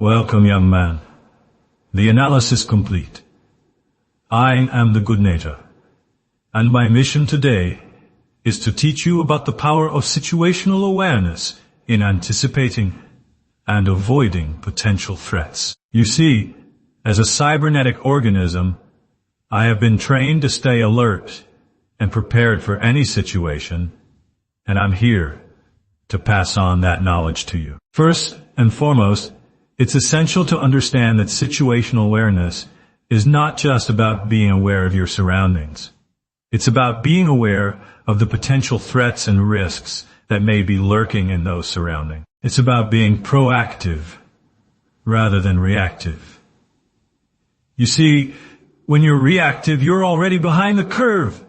Welcome, young man. The analysis complete. I am the good nature, and my mission today is to teach you about the power of situational awareness in anticipating and avoiding potential threats. You see, as a cybernetic organism, I have been trained to stay alert and prepared for any situation, and I'm here to pass on that knowledge to you. First and foremost, it's essential to understand that situational awareness is not just about being aware of your surroundings. It's about being aware of the potential threats and risks that may be lurking in those surroundings. It's about being proactive rather than reactive. You see, when you're reactive, you're already behind the curve,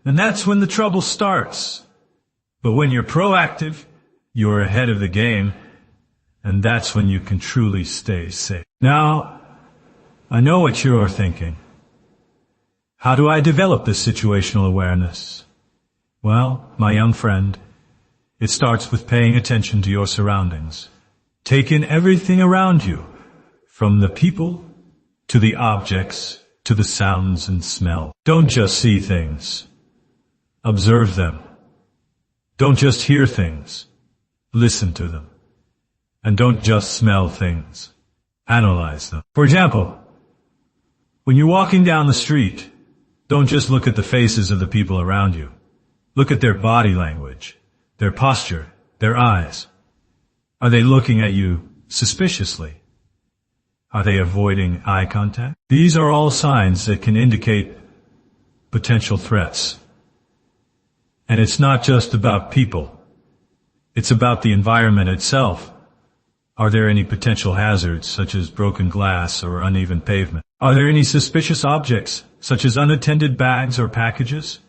and that's when the trouble starts. But when you're proactive, you're ahead of the game, and that's when you can truly stay safe. Now, I know what you're thinking. How do I develop this situational awareness? Well, my young friend, it starts with paying attention to your surroundings. Take in everything around you, from the people to the objects to the sounds and smell. Don't just see things. Observe them. Don't just hear things. Listen to them. And don't just smell things. Analyze them. For example, when you're walking down the street, don't just look at the faces of the people around you. Look at their body language, their posture, their eyes. Are they looking at you suspiciously? Are they avoiding eye contact? These are all signs that can indicate potential threats. And it's not just about people. It's about the environment itself. Are there any potential hazards, such as broken glass or uneven pavement? Are there any suspicious objects, such as unattended bags or packages?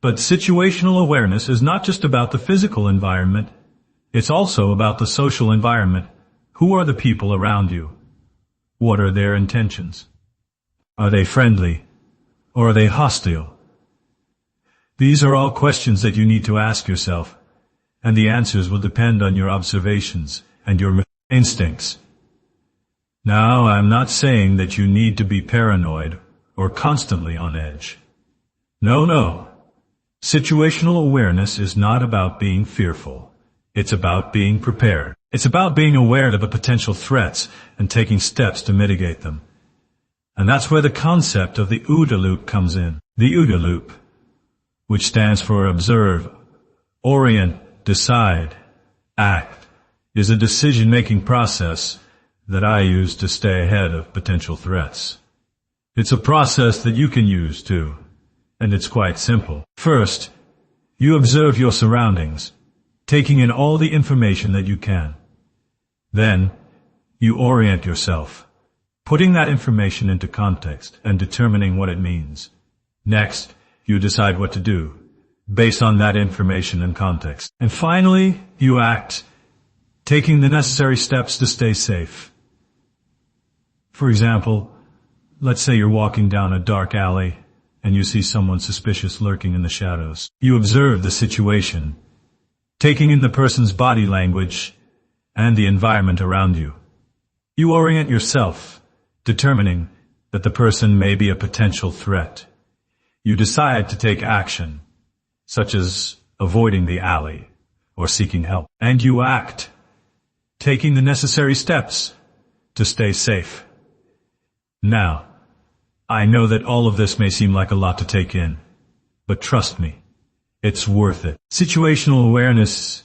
But situational awareness is not just about the physical environment. It's also about the social environment. Who are the people around you? What are their intentions? Are they friendly, or are they hostile? These are all questions that you need to ask yourself, and the answers will depend on your observations and your instincts. Now, I'm not saying that you need to be paranoid or constantly on edge. No. Situational awareness is not about being fearful. It's about being prepared. It's about being aware of the potential threats and taking steps to mitigate them. And that's where the concept of the OODA loop comes in. The OODA loop, which stands for observe, orient, decide, act, is a decision-making process that I use to stay ahead of potential threats. It's a process that you can use too, and it's quite simple. First, you observe your surroundings, taking in all the information that you can. Then, you orient yourself, putting that information into context and determining what it means. Next, you decide what to do, based on that information and context. And finally, you act, taking the necessary steps to stay safe. For example, let's say you're walking down a dark alley and you see someone suspicious lurking in the shadows. You observe the situation, taking in the person's body language and the environment around you. You orient yourself, determining that the person may be a potential threat. You decide to take action, such as avoiding the alley or seeking help. And you act, taking the necessary steps to stay safe. Now, I know that all of this may seem like a lot to take in, but trust me, it's worth it. Situational awareness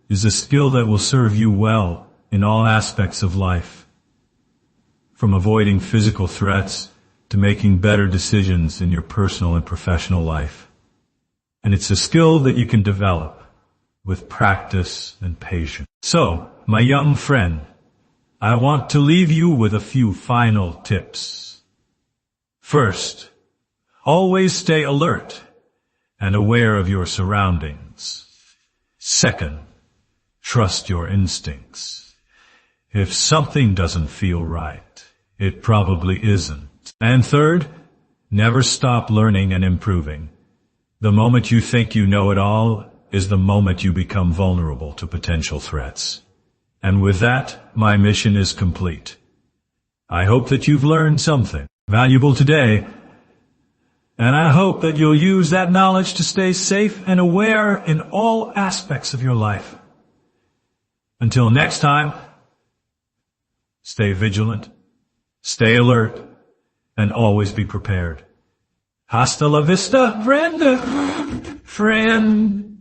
is a skill that will serve you well in all aspects of life, from avoiding physical threats to making better decisions in your personal and professional life. And it's a skill that you can develop with practice and patience. So, my young friend, I want to leave you with a few final tips. First, always stay alert and aware of your surroundings. Second, trust your instincts. If something doesn't feel right, it probably isn't. And third, never stop learning and improving. The moment you think you know it all is the moment you become vulnerable to potential threats. And with that, my mission is complete. I hope that you've learned something valuable today, and I hope that you'll use that knowledge to stay safe and aware in all aspects of your life. Until next time, stay vigilant, stay alert, and always be prepared. Hasta la vista, friend.